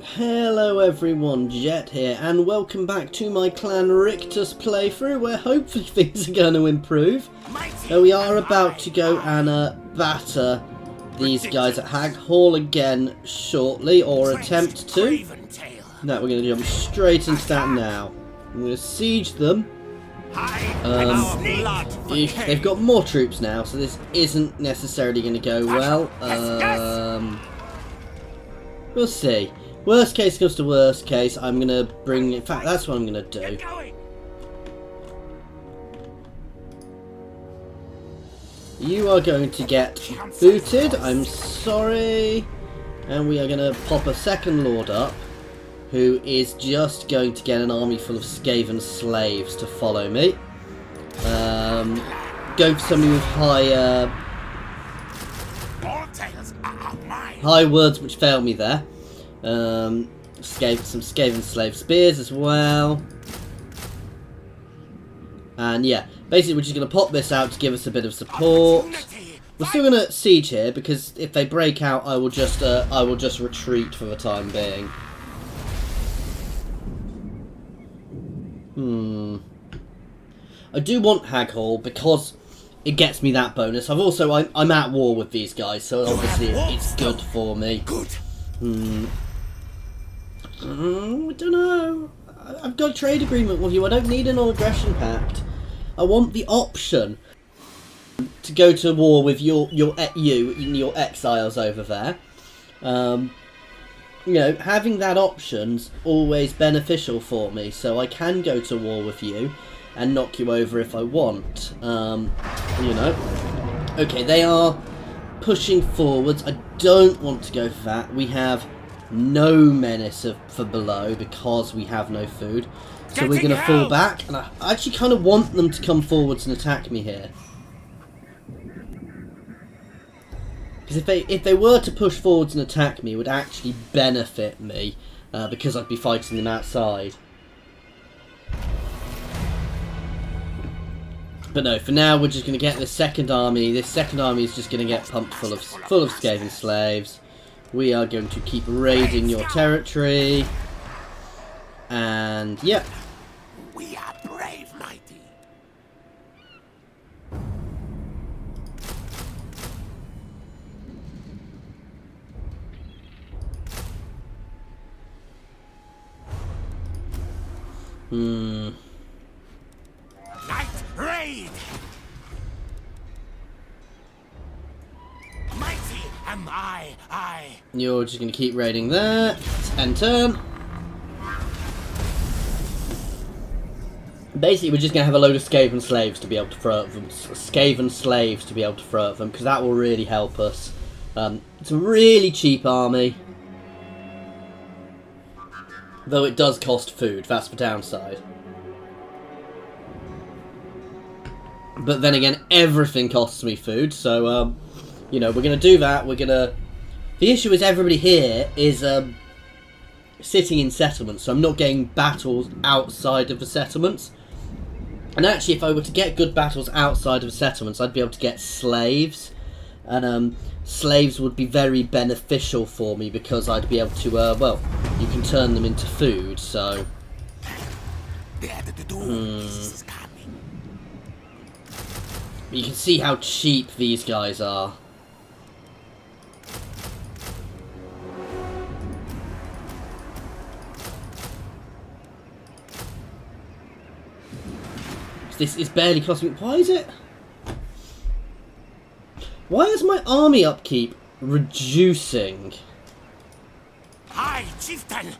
Hello everyone, Jet here, and welcome back to my Clan Rictus playthrough, where hopefully things are going to improve. We are about to go and batter these guys at Hag Hall again shortly, or attempt to. No, we're going to jump straight into that now. I'm going to siege them. They've got more troops now, so this isn't necessarily going to go well. We'll see. Worst case comes to worst case, I'm going to bring... In fact, that's what I'm going to do. You are going to get booted, I'm sorry. And we are going to pop a second lord up, who is just going to get an army full of Skaven slaves to follow me. Go for somebody with high words which fail me there. Some Skaven slave spears as well. And yeah, basically we're just going to pop this out to give us a bit of support. We're still going to siege here because if they break out, I will just retreat for the time being. I do want Hag Hall because it gets me that bonus. I'm at war with these guys, so obviously it's good for me. I don't know. I've got a trade agreement with you. I don't need a non-aggression pact. I want the option to go to war with your exiles over there. You know, having that option's always beneficial for me, so I can go to war with you and knock you over if I want. You know. Okay, they are pushing forwards. I don't want to go for that. We have no menace for below because we have no food. So we're going to fall back, and I actually kind of want them to come forwards and attack me here. Because if they were to push forwards and attack me, it would actually benefit me, because I'd be fighting them outside. But no, for now we're just going to get this second army. This second army is just going to get pumped full of Skaven slaves. We are going to keep raiding your territory. And yep. We are brave, mighty. Night raid. Mighty am I. You're just going to keep raiding that. End turn. Basically, we're just going to have a load of Skaven slaves to be able to throw at them. Because that will really help us. It's a really cheap army. Though it does cost food, that's the downside. But then again, everything costs me food, so, you know, we're going to do that. The issue is everybody here is sitting in settlements, so I'm not getting battles outside of the settlements. And actually, if I were to get good battles outside of the settlements, I'd be able to get slaves. And slaves would be very beneficial for me because I'd be able to, well, you can turn them into food, so... You can see how cheap these guys are. This is barely costing me. Why is it? Why is my army upkeep reducing? Hi, chieftain.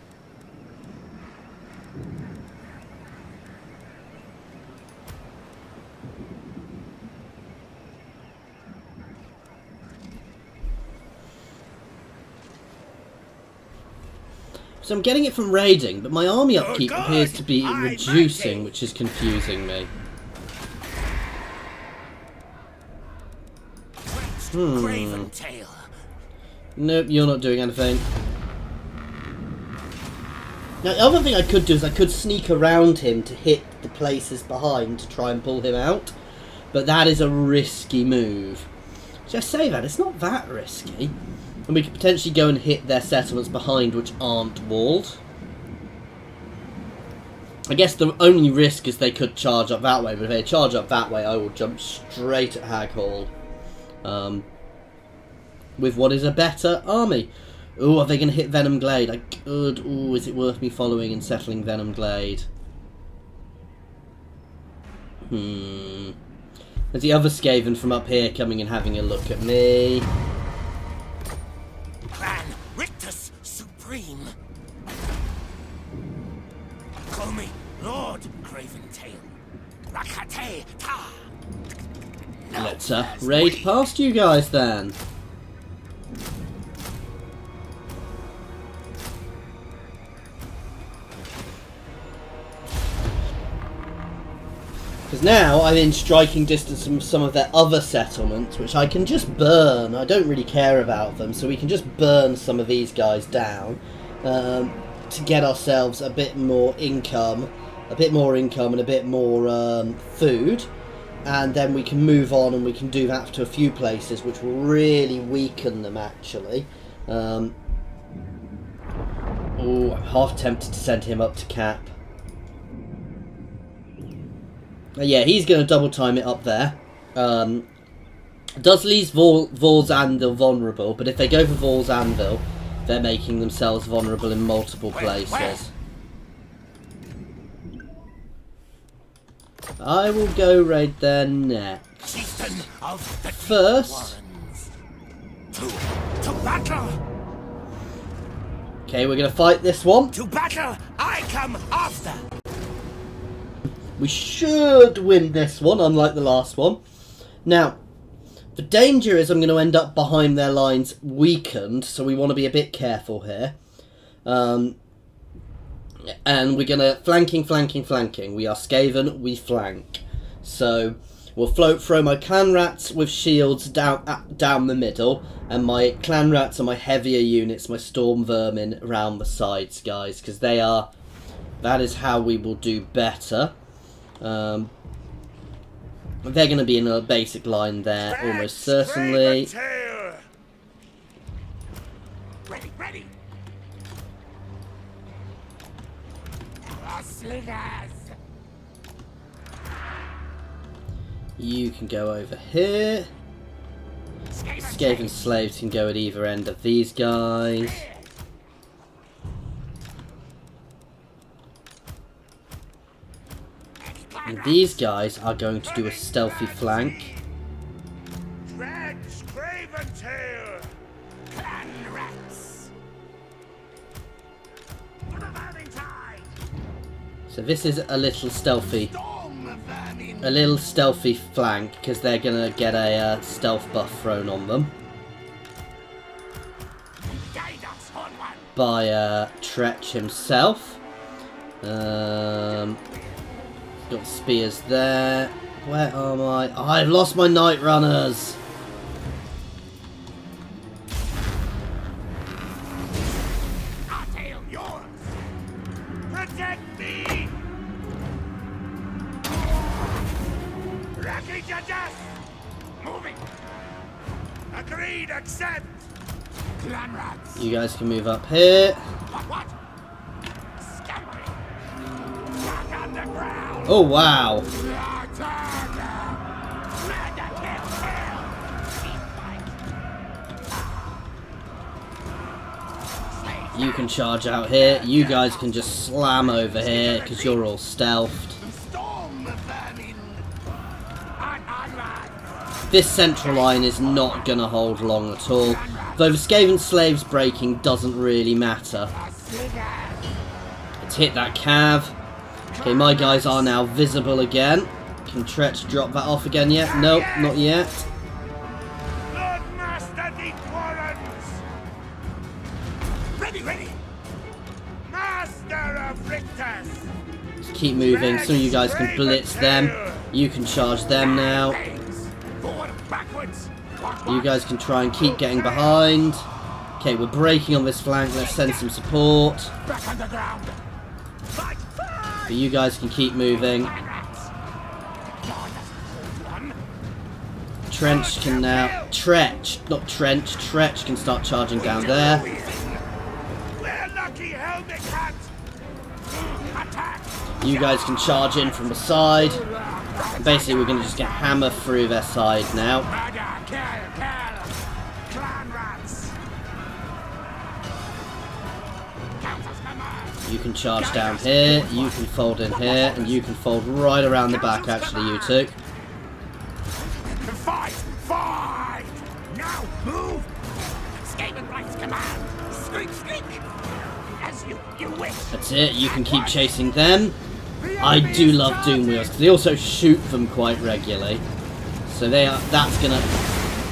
So I'm getting it from raiding, but my army upkeep appears to be reducing, which is confusing me. Tretch Craventail. Nope, you're not doing anything. Now, the other thing I could do is I could sneak around him to hit the places behind to try and pull him out. But that is a risky move. Just say that, it's not that risky. And we could potentially go and hit their settlements behind which aren't walled. I guess the only risk is they could charge up that way, but if they charge up that way, I will jump straight at Hag Hall. With what is a better army. Ooh, are they going to hit Venom Glade? I could. Ooh, is it worth me following and settling Venom Glade? There's the other Skaven from up here coming and having a look at me. Clan Rictus Supreme. Call me Lord Craventail. Rakate Ta. Let's raid past you guys then. Because now I'm in striking distance from some of their other settlements, which I can just burn. I don't really care about them, so we can just burn some of these guys down to get ourselves a bit more income, and a bit more food, and then we can move on and we can do that to a few places, which will really weaken them actually. Oh, I'm half tempted to send him up to cap. Yeah, he's going to double time it up there. Does leave Vor's Anvil vulnerable, but if they go for Vor's Anvil, they're making themselves vulnerable in multiple places. I will go raid there next. First, to battle. Okay, we're going to fight this one. To battle, I come after. We should win this one, unlike the last one. Now, the danger is I'm going to end up behind their lines weakened, so we want to be a bit careful here. And we're going to flanking. We are Skaven, we flank. So we'll throw my clan rats with shields down the middle, and my clan rats and my heavier units, my storm vermin, around the sides, guys, because that is how we will do better. They're going to be in a basic line there, almost certainly. Ready. You can go over here. Skaven slaves can go at either end of these guys. And these guys are going to do a stealthy flank. Tretch Craventail. Clan rats. So this is a little stealthy flank, because they're going to get a stealth buff thrown on them by Tretch himself. Got spears there. Where are my... Oh, I've lost my Night Runners! Protect me! Racking to death! Moving! Agreed, accept! Clan rats! You guys can move up here. What? Scampering! Back on the ground! Oh, wow. You can charge out here. You guys can just slam over here because you're all stealthed. This central line is not going to hold long at all. Though the Skaven slaves breaking doesn't really matter. Let's hit that cav. Okay, my guys are now visible again. Can Tretch drop that off again yet? Nope, not yet. Lord Master the Warrens! Ready! Master of Rictus! Just keep moving. Some of you guys can blitz them. You can charge them now. Forward, backwards. You guys can try and keep getting behind. Okay, we're breaking on this flank. Let's send some support. Back on the ground. But you guys can keep moving. Trench can now... Tretch, not Trench. Tretch can start charging down there. We're lucky helmet cat. Attack. You guys can charge in from the side. Basically, we're going to just get hammer through their side now. Murder, kill. Clan rats. Countess command. You can charge down here, you can fold in here, and you can fold right around the back, actually, you two. Fight! Now move! Skaven rights command! Squeak! As you wish! That's it, you can keep chasing them. I do love Doom Wheels, because they also shoot them quite regularly. So that's gonna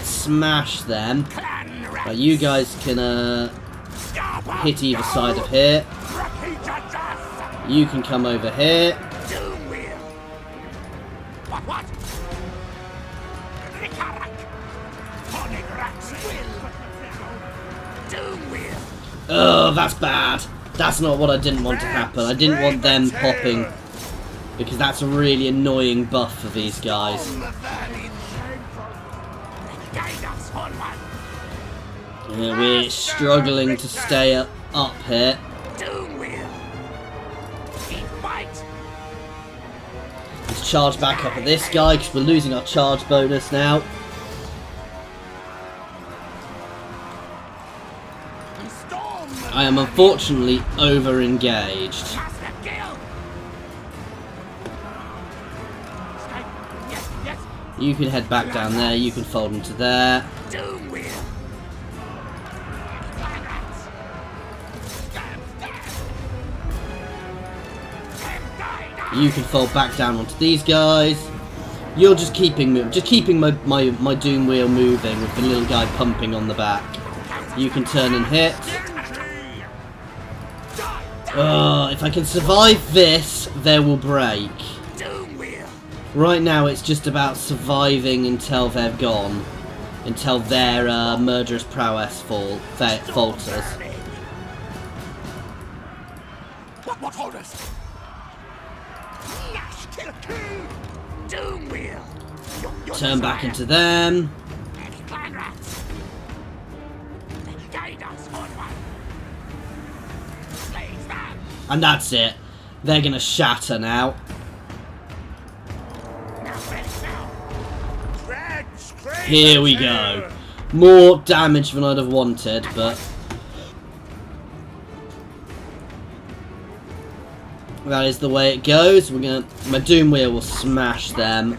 smash them. But you guys can hit either side of here. You can come over here. Doom wheel! What? Oh, that's bad. That's not what I didn't want to happen. I didn't want them popping, because that's a really annoying buff for these guys. Yeah, we're struggling to stay up here. Let's charge back up at this guy, because we're losing our charge bonus now. I am unfortunately over-engaged. You can head back down there, you can fold into there. You can fold back down onto these guys. You're just keeping my Doom Wheel moving with the little guy pumping on the back. You can turn and hit. If I can survive this, they will break. Right now it's just about surviving until they're gone. Until their murderous prowess falters. What orders? Doom wheel. Turn back into them. And that's it. They're gonna shatter now. Here we go. More damage than I'd have wanted, but that is the way it goes. My Doom Wheel will smash them.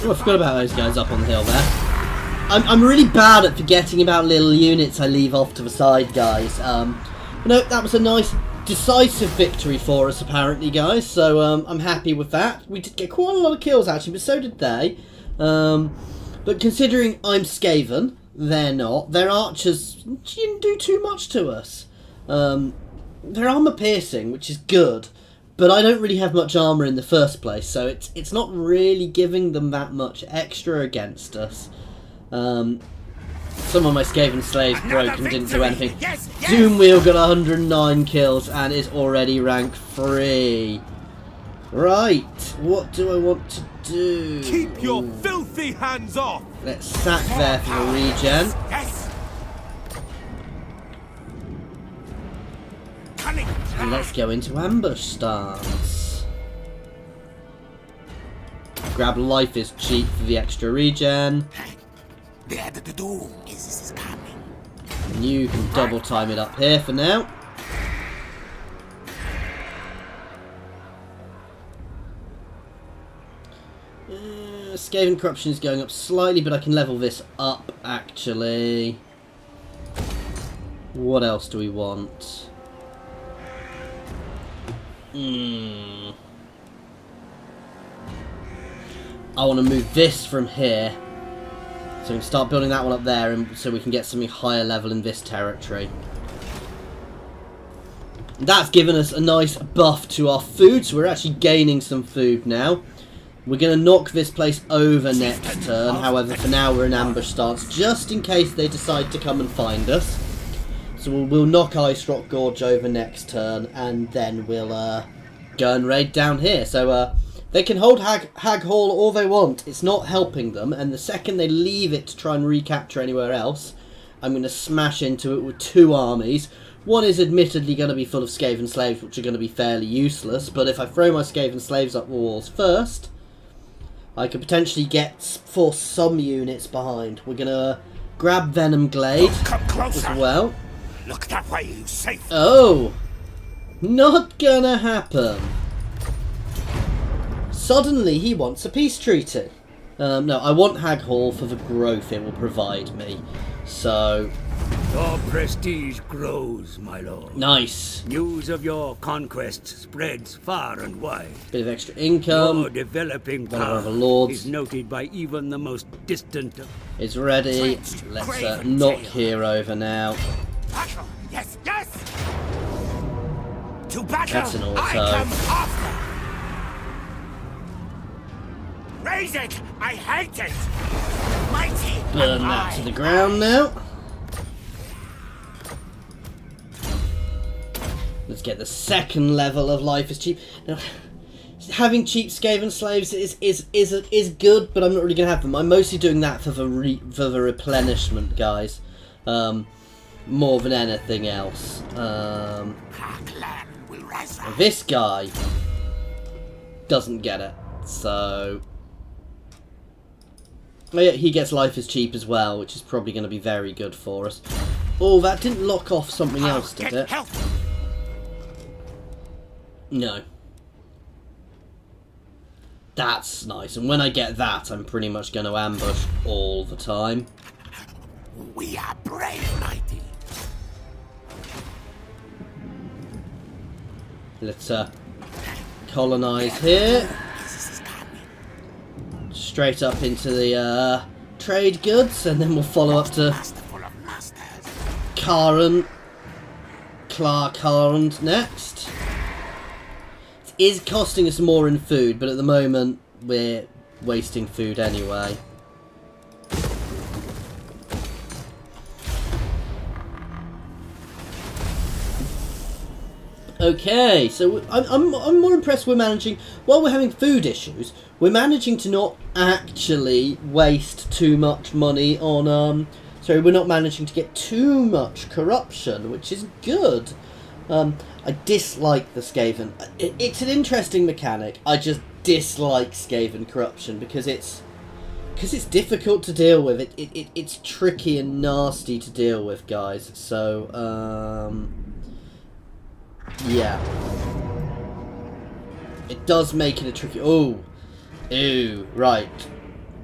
Oh, I forgot about those guys up on the hill there. I'm really bad at forgetting about little units I leave off to the side, guys. No, that was a nice, decisive victory for us, apparently, guys. So I'm happy with that. We did get quite a lot of kills, actually, but so did they. But considering I'm Skaven, they're not. Their archers didn't do too much to us. They're armor piercing, which is good. But I don't really have much armour in the first place, so it's not really giving them that much extra against us. Some of my Skaven slaves broke and didn't do anything. Yes. Doom Wheel got 109 kills and is already rank 3. Right, what do I want to do? Keep your filthy hands off! Let's sack there for the regen. Yes. And let's go into ambush stance. Grab life is cheap for the extra regen. The doom is coming. And you can double time it up here for now. Skaven corruption is going up slightly, but I can level this up actually. What else do we want? I want to move this from here, so we can start building that one up there, and so we can get something higher level in this territory. That's given us a nice buff to our food, so we're actually gaining some food now. We're going to knock this place over next turn. However, for now we're in ambush stance, just in case they decide to come and find us. So we'll knock Ice Rock Gorge over next turn, and then we'll go and raid down here. So they can hold Hag Hall all they want. It's not helping them, and the second they leave it to try and recapture anywhere else, I'm going to smash into it with 2 armies. One is admittedly going to be full of Skaven slaves, which are going to be fairly useless, but if I throw my Skaven slaves up the walls first, I could potentially force some units behind. We're going to grab Venom Glade as well. Look that way, you safe. Oh! Not gonna happen. Suddenly he wants a peace treaty. No, I want Hag Hall for the growth it will provide me. So... Your prestige grows, my lord. Nice. News of your conquests spreads far and wide. Bit of extra income. Your developing One of power our lords is noted by even the most distant of... is ready. Tretch Let's Craventail. knock here over now. Battle! Yes, yes! To battle! That's an auto. I come after! Raise it! I hate it! Mighty! Burn that to the ground now. Let's get the second level of life is cheap. Now, having cheap Skaven slaves is good, but I'm not really gonna have them. I'm mostly doing that for the replenishment, guys, more than anything else. This guy doesn't get it, so oh, yeah, he gets life is cheap as well, which is probably going to be very good for us. Oh, that didn't lock off something else, did it? No. That's nice, and when I get that, I'm pretty much going to ambush all the time. We are brave, mighty. Let's colonize here. Straight up into the trade goods, and then we'll follow up to Clark Harland next. It is costing us more in food, but at the moment we're wasting food anyway. Okay, so I'm more impressed we're managing, while we're having food issues, we're managing to not actually waste too much money on, sorry, we're not managing to get too much corruption, which is good. I dislike the Skaven. It's an interesting mechanic. I just dislike Skaven corruption because it's difficult to deal with. It's tricky and nasty to deal with, guys. So, yeah. It does make it a tricky... Ooh, right.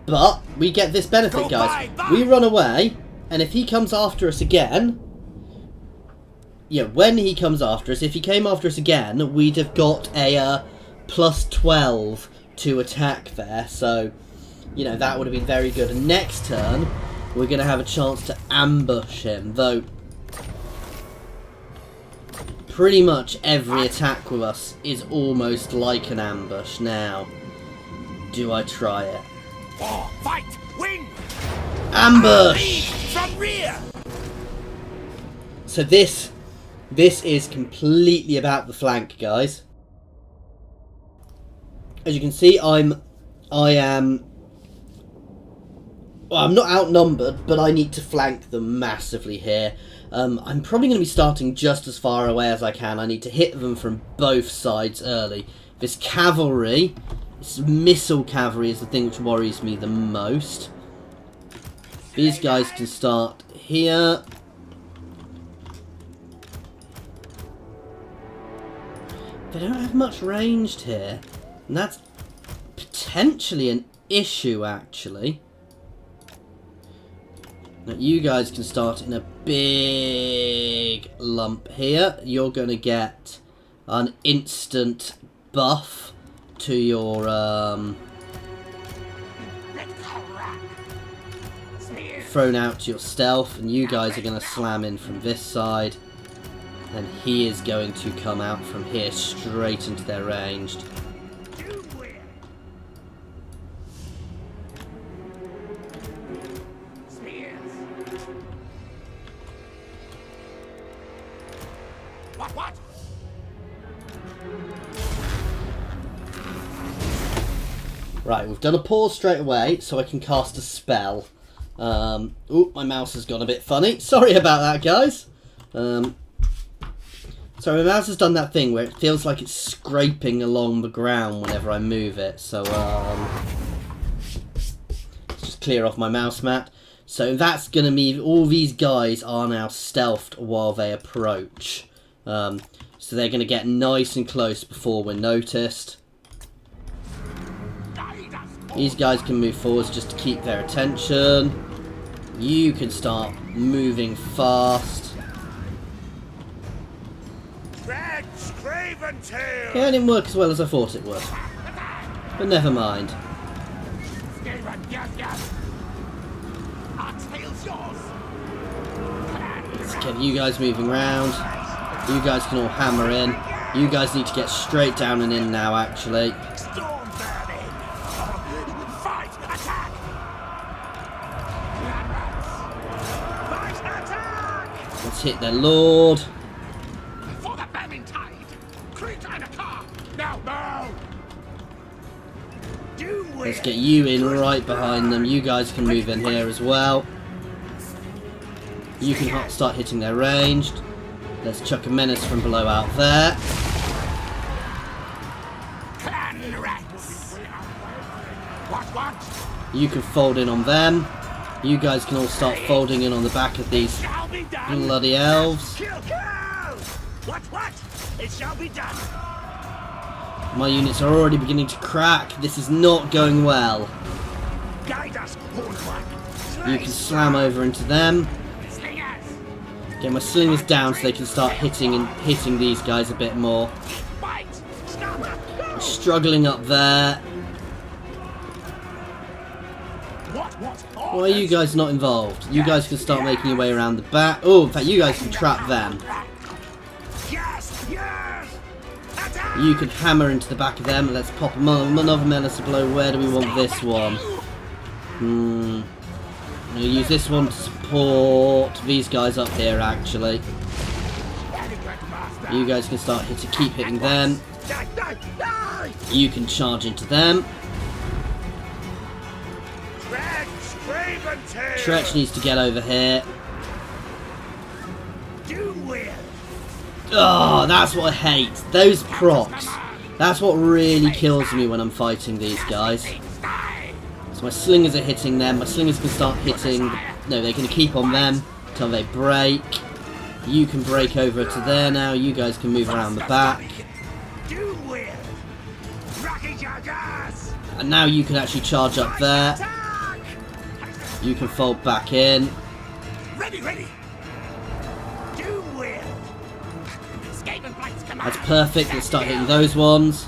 But we get this benefit, guys. We run away, and if he comes after us again... Yeah, when he comes after us, if he came after us again, we'd have got a plus 12 to attack there. So, you know, that would have been very good. And next turn, we're going to have a chance to ambush him. Though, pretty much every attack with us is almost like an ambush. Now, do I try it? Fight! Win! Ambush! From rear! So this is completely about the flank, guys. As you can see, I'm not outnumbered, but I need to flank them massively here. I'm probably going to be starting just as far away as I can. I need to hit them from both sides early. This cavalry, this missile cavalry, is the thing which worries me the most. These guys can start here. They don't have much ranged here, and that's potentially an issue, actually. Now, you guys can start in a big lump here. You're going to get an instant buff to your thrown out to your stealth, and you guys are going to slam in from this side. And he is going to come out from here straight into their ranged. Right, we've done a pause straight away, so I can cast a spell. Oop, my mouse has gone a bit funny. Sorry about that, guys. So my mouse has done that thing where it feels like it's scraping along the ground whenever I move it. So, let's just clear off my mouse mat. So that's going to mean all these guys are now stealthed while they approach. So they're going to get nice and close before we're noticed. These guys can move forwards just to keep their attention. You can start moving fast. Tretch Craventail! Yeah, it didn't work as well as I thought it would. But never mind. Skaven, yes. Our tail's yours. Let's get you guys moving around. You guys can all hammer in. You guys need to get straight down and in now, actually. Storm burning. Fight, attack. Fight, attack. Let's hit their lord. For the Bemin Tide. Creep and a car. Now. Let's get you in right behind them. You guys can move in here as well. You can start hitting their ranged. Let's chuck a menace from below out there. Clan rats. What? You can fold in on them. You guys can all start folding in on the back of these Shall be done. bloody elves. Kill. What? It shall be done. My units are already beginning to crack. This is not going well. Guide us, Horn One. You can slam over into them. Slingers. Get my slingers down so they can start hitting these guys a bit more. Fight. Scammer. Go. Struggling up there. What? Why are you guys not involved? You guys can start making your way around the back. Oh, in fact, you guys can trap them. Yes. Attack. You can hammer into the back of them. Let's pop another menace below. Where do we want this one? I'm going to use this one to support these guys up here, actually. You guys can start keep hitting them. You can charge into them. Tretch needs to get over here. Oh, that's what I hate. Those procs. That's what really kills me when I'm fighting these guys. So my slingers are hitting them. My slingers can start hitting... No, they're going to keep on them until they break. You can break over to there now. You guys can move around the back. And now you can actually charge up there. You can fold back in. Ready. That's perfect. Let's start hitting those ones.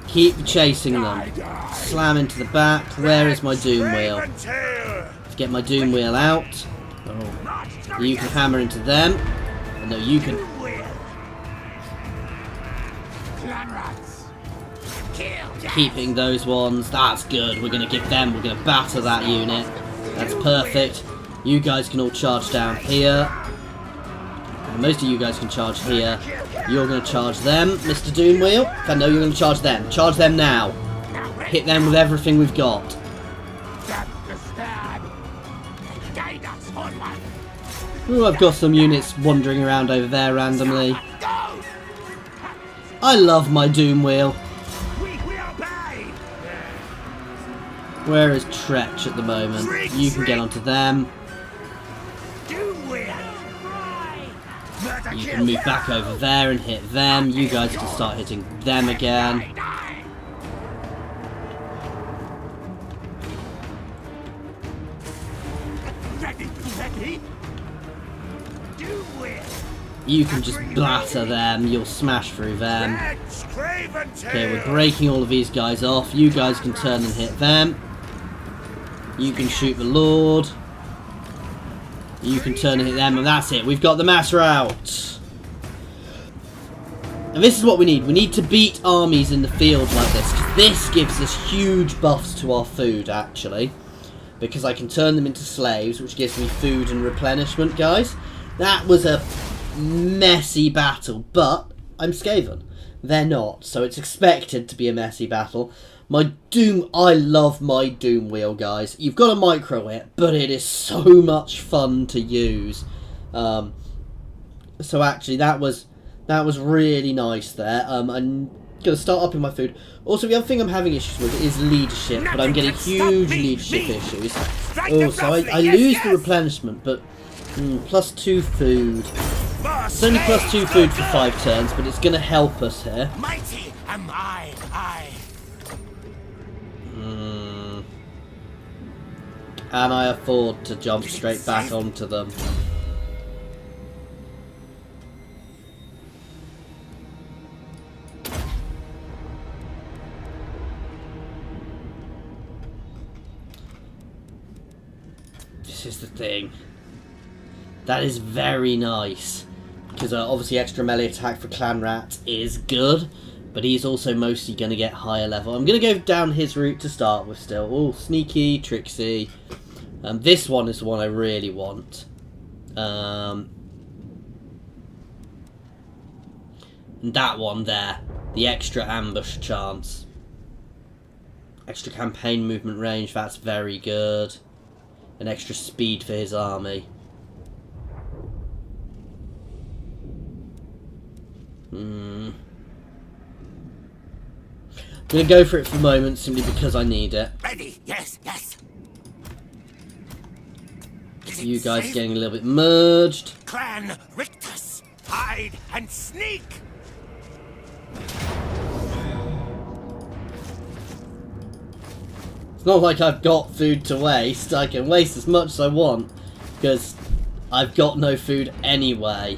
Keep chasing them. Slam into the back. Where is my doom wheel? Let's get my doom wheel out. Oh. You can hammer into them. Oh, no, you can... Keep hitting those ones. That's good. We're going to give them... We're going to batter that unit. That's perfect. You guys can all charge down here. And most of you guys can charge here. You're going to charge them, Mr. Doomwheel. I know you're going to charge them. Charge them now. Hit them with everything we've got. Ooh, I've got some units wandering around over there randomly. I love my Doomwheel. Where is Tretch at the moment? You can get onto them. You can move back over there and hit them. You guys can start hitting them again. You can just blatter them. You'll smash through them. Okay, we're breaking all of these guys off. You guys can turn and hit them. You can shoot the Lord. You can turn and hit them, and that's it. We've got the master out. And this is what we need. We need to beat armies in the field like this. This gives us huge buffs to our food, actually. Because I can turn them into slaves, which gives me food and replenishment, guys. That was a messy battle, but I'm Skaven. They're not, so it's expected to be a messy battle. My Doom, I love my Doom wheel, guys. You've got to micro it, but it is so much fun to use. So actually, that was really nice there. I'm gonna start upping my food. Also, the other thing I'm having issues with is leadership, but I'm getting huge leadership issues. Oh, so I lose the replenishment, but +2 food. It's only +2 food for 5 turns, but it's gonna help us here. Mighty am I. Can I afford to jump straight back onto them? This is the thing. That is very nice. Because obviously extra melee attack for Clan Rat is good. But he's also mostly going to get higher level. I'm going to go down his route to start with still. Oh, sneaky, tricksy. This one is the one I really want. And that one there. The extra ambush chance. Extra campaign movement range. That's very good. And extra speed for his army. I'm going to go for it for the moment, simply because I need it. Ready? Yes. You guys getting a little bit merged. Clan Rictus, hide and sneak. It's not like I've got food to waste. I can waste as much as I want, because I've got no food anyway.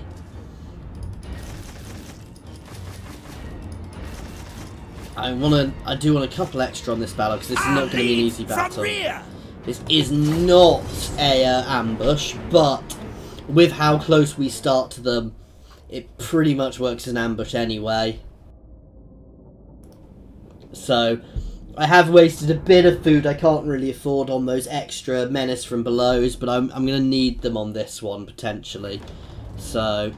I do want a couple extra on this battle, because this is not going to be an easy battle. This is not a ambush, but with how close we start to them, it pretty much works as an ambush anyway. So, I have wasted a bit of food I can't really afford on those extra menace from belows, but I'm going to need them on this one, potentially. So,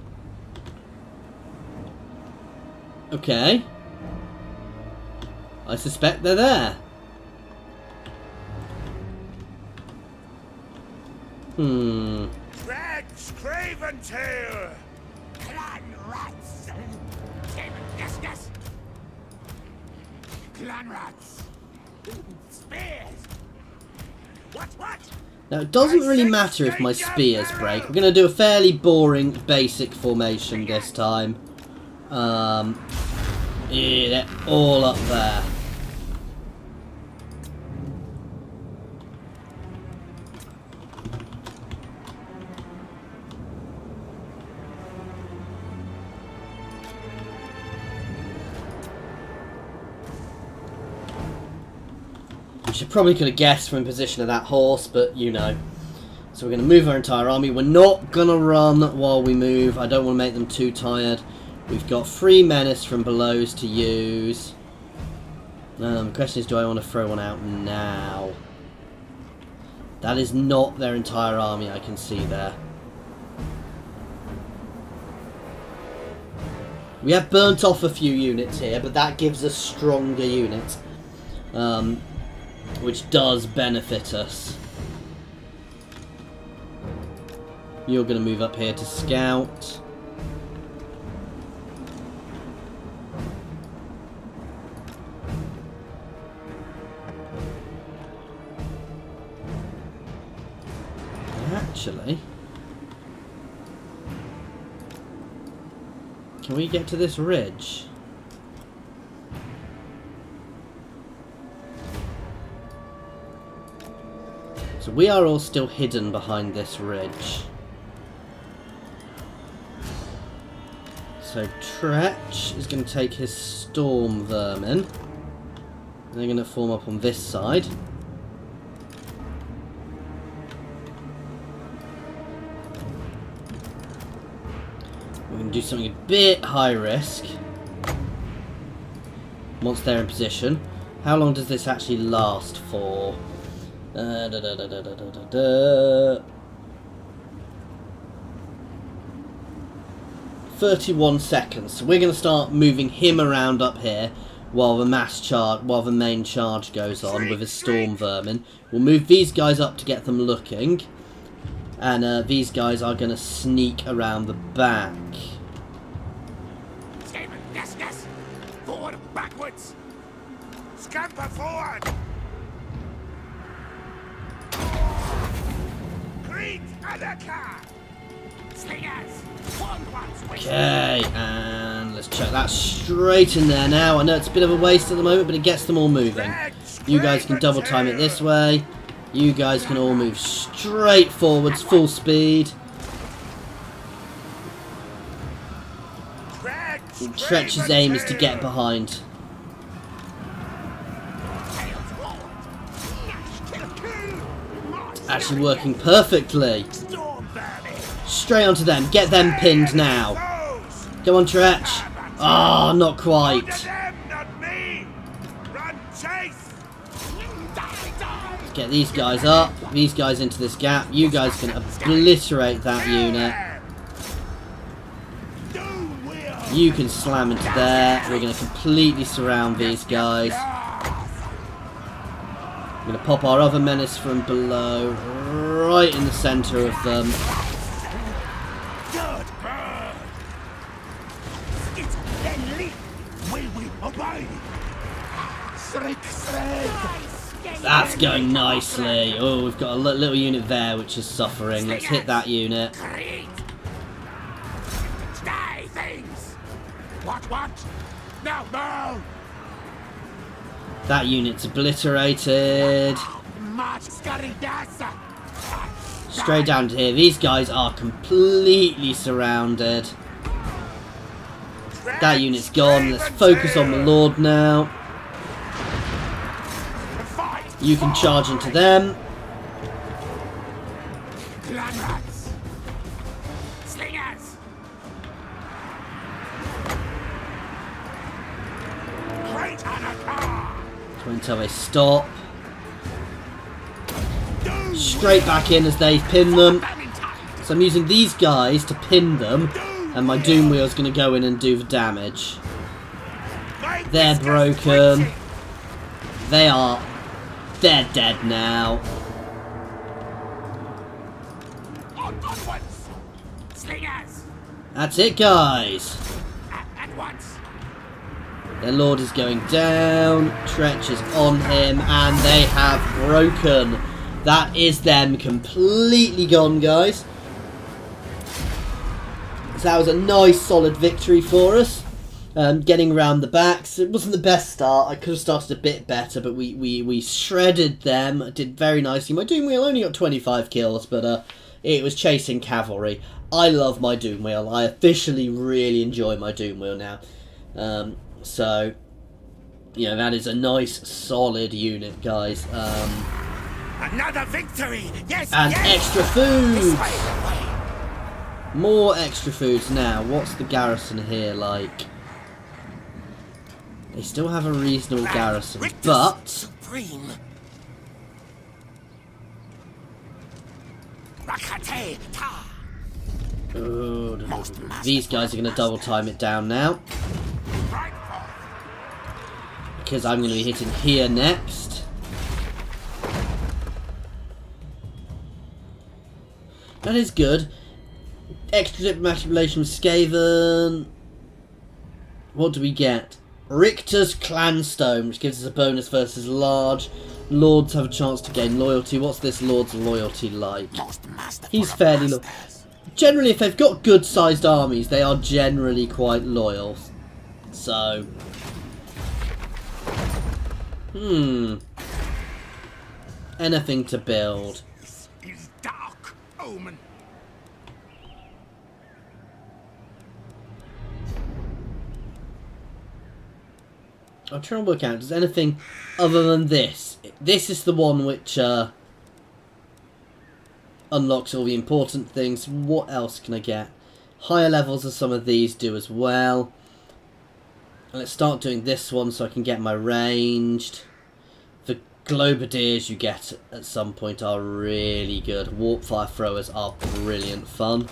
okay. I suspect they're there. Tretch Craventail. Clan rats. Yes. Clan rats. Spears. What? Now, it doesn't really matter if my spears break. We're going to do a fairly boring, basic formation this time. Yeah, they're all up there. Which I probably could have guessed from the position of that horse, but you know. So we're going to move our entire army. We're not going to run while we move. I don't want to make them too tired. We've got 3 menace from belows to use. The question is, do I want to throw one out now? That is not their entire army, I can see there. We have burnt off a few units here, but that gives us stronger units. Which does benefit us. You're going to move up here to scout. Actually, can we get to this ridge? So we are all still hidden behind this ridge. So Tretch is going to take his storm vermin. They're going to form up on this side. We're going to do something a bit high risk. Once they're in position. How long does this actually last for? 31 seconds. So we're going to start moving him around up here. while the main charge goes on with his storm vermin. We'll move these guys up to get them looking, and these guys are going to sneak around the back. Skaven, yes, yes. Forward, backwards. Scamper forward. Creed and a car. Slingers. Okay, and let's chuck that straight in there now. I know it's a bit of a waste at the moment, but it gets them all moving. You guys can double time it this way. You guys can all move straight forwards, full speed. Tretch's aim is to get behind. Actually working perfectly. Straight onto them. Get them pinned now. Come on, Tretch. Ah, oh, not quite. Let's get these guys up. These guys into this gap. You guys can obliterate that unit. You can slam into there. We're going to completely surround these guys. We're going to pop our other menace from below. Right in the centre of them. That's going nicely. Oh, we've got a little unit there which is suffering. Let's hit that unit. Stay, things. What? No, no. That unit's obliterated. Straight down to here. These guys are completely surrounded. That unit's gone. Let's focus on the Lord now. You can charge into them. Slingers. Until they stop. Straight back in as they pin them. So I'm using these guys to pin them, and my Doom Wheel's going to go in and do the damage. They're broken. They're dead now. That's it, guys. At once. Their Lord is going down. Tretch is on him, and they have broken. That is them completely gone, guys. So that was a nice, solid victory for us. Getting around the backs. It wasn't the best start. I could have started a bit better, but we shredded them. Did very nicely. My Doom Wheel only got 25 kills, but it was chasing cavalry. I love my Doom Wheel. I officially really enjoy my Doom Wheel now. So, yeah, that is a nice, solid unit, guys. Another victory! Yes! And yes. Extra food! More extra foods now. What's the garrison here like? They still have a reasonable garrison, Rictus but... Supreme. Oh, these guys are going to double time it down now. Because I'm going to be hitting here next. That is good. Extra diplomatic relations with Skaven. What do we get? Rictus Clanstone, which gives us a bonus versus large. Lords have a chance to gain loyalty. What's this Lord's loyalty like? He's fairly loyal. Generally, if they've got good-sized armies, they are generally quite loyal. So... anything to build. This is dark omen. I'm trying to work out, does anything other than this? This is the one which unlocks all the important things. What else can I get? Higher levels of some of these do as well. Let's start doing this one so I can get my ranged. The Globadiers you get at some point are really good. Warp Fire Throwers are brilliant fun.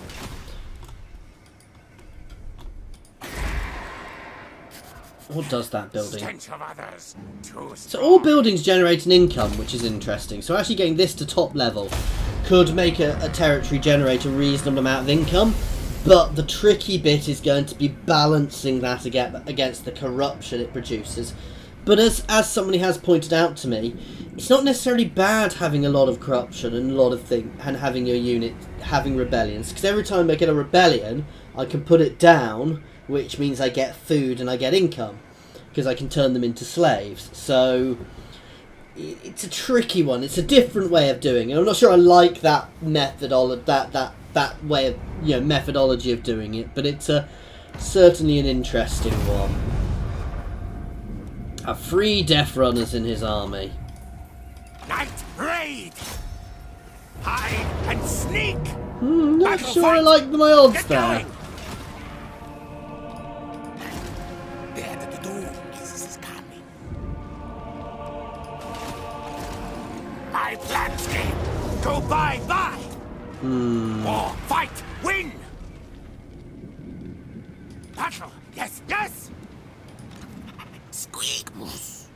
What does that building? Stench of others. Too So all buildings generate an income, which is interesting. So actually getting this to top level could make a territory generate a reasonable amount of income. But the tricky bit is going to be balancing that against the corruption it produces. But as somebody has pointed out to me, it's not necessarily bad having a lot of corruption and a lot of things, and having your unit having rebellions. Because every time I get a rebellion, I can put it down, which means I get food and I get income, because I can turn them into slaves. So it's a tricky one. It's a different way of doing it. I'm not sure I like that methodology, that way of methodology of doing it, but it's certainly an interesting one. 3 death runners in his army. Night raid. Hide and sneak. Not Battle sure I fight. like my odds Get there. going. There the Doomsday is coming. My plans game. Go bye. War, fight, win. Battle. Yes. Squeak moose.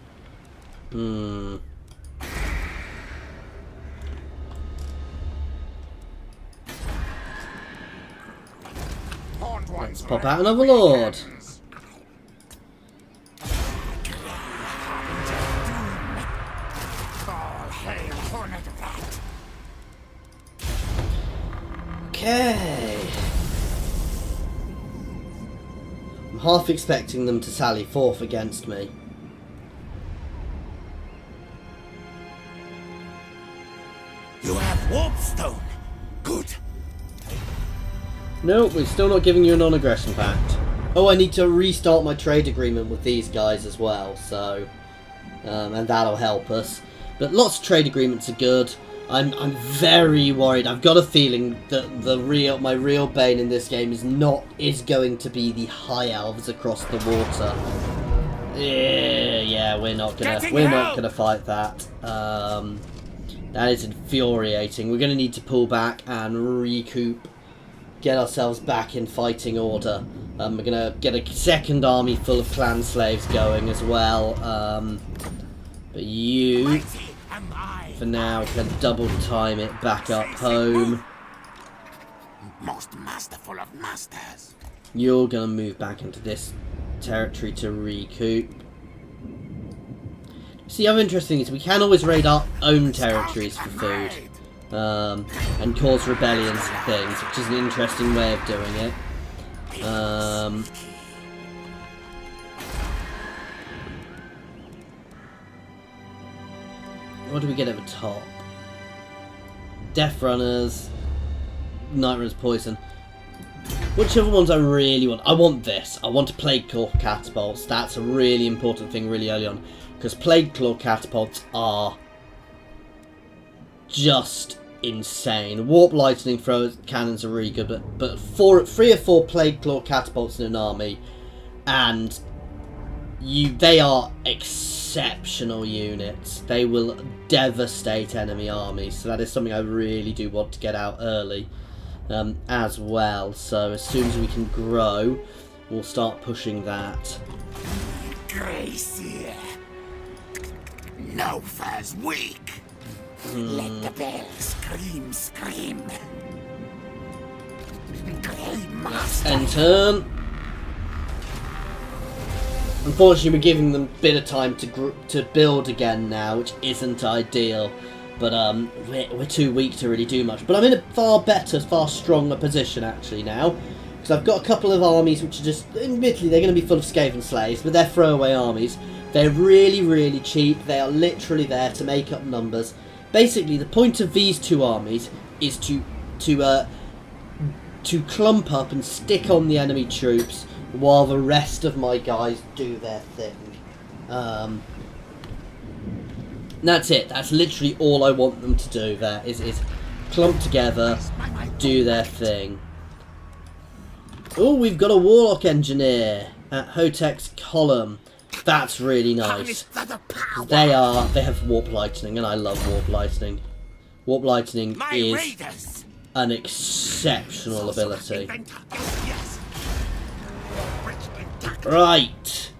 Let's pop out another lord. All hail Hornet Rat. Okay. I'm half expecting them to sally forth against me. You have warpstone. Good. No, we're still not giving you a non-aggression pact. Oh, I need to restart my trade agreement with these guys as well, so... and that'll help us. But lots of trade agreements are good. I'm very worried. I've got a feeling that my real bane in this game is going to be the High Elves across the water. Yeah, we're not gonna fight that. That is infuriating. We're gonna need to pull back and recoup, get ourselves back in fighting order. We're gonna get a second army full of clan slaves going as well. But you, for now, can double time it back up home. Most masterful of masters. You're gonna move back into this territory to recoup. See, the other interesting thing is we can always raid our own territories for food. And cause rebellions and things, which is an interesting way of doing it. What do we get at the top? Death Runners, Night Runners Poison. Whichever ones I really want. I want this. I want Plague Claw Catapults. That's a really important thing really early on. Because Plague Claw Catapults are just insane. Warp Lightning Thrower Cannons are really good, but 3 or 4 Plague Claw Catapults in an army, and they are exceptional units. They will devastate enemy armies, so that is something I really do want to get out early as well. So as soon as we can grow, we'll start pushing that. Gracie. No fur's weak. Let the bell scream. Grey Master. End turn. Unfortunately, we're giving them a bit of time to build again now, which isn't ideal. But we're too weak to really do much. But I'm in a far better, far stronger position actually now, because I've got a couple of armies which are just, admittedly, they're going to be full of Skaven slaves, but they're throwaway armies. They're really, really cheap. They are literally there to make up numbers. Basically, the point of these 2 armies is to clump up and stick on the enemy troops while the rest of my guys do their thing. That's it. That's literally all I want them to do there, is clump together, do their thing. Oh, we've got a Warlock Engineer at Hotek's column. That's really nice. They have Warp Lightning, and I love Warp Lightning. Warp Lightning is an exceptional ability. Right.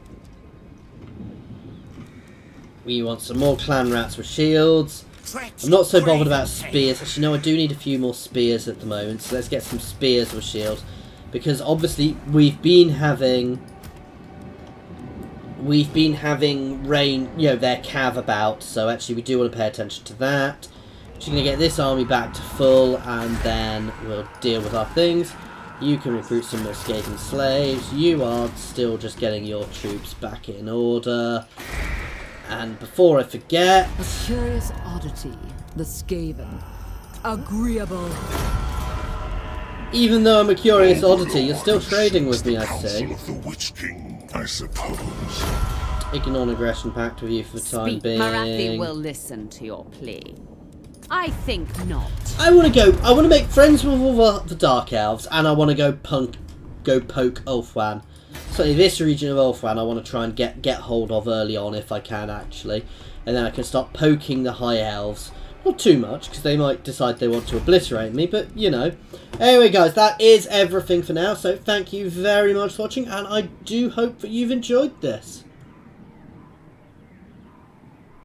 We want some more clan rats with shields. Tretch I'm not so bothered about Craventail. spears. Actually, no, I do need a few more spears at the moment. So let's get some spears with shields. Because obviously we've been having rain, you know, their cav about. So actually we do want to pay attention to that. Just going to get this army back to full, and then we'll deal with our things. You can recruit some more Skaven slaves. You are still just getting your troops back in order. And before I forget... A curious oddity, the Skaven. Agreeable. Even though I'm a curious oddity, you're still trading with me, I see. Council of the Witch King, I suppose. Taking on aggression pact with you for the time Speak, being. Marathi will listen to your plea. I think not. I want to make friends with all the Dark Elves, and I want to go poke Ulfwan. So in this region of Ulfwan, I want to try and get hold of early on if I can, actually. And then I can start poking the High Elves. Not too much, because they might decide they want to obliterate me, but, you know. Anyway, guys, that is everything for now, so thank you very much for watching, and I do hope that you've enjoyed this.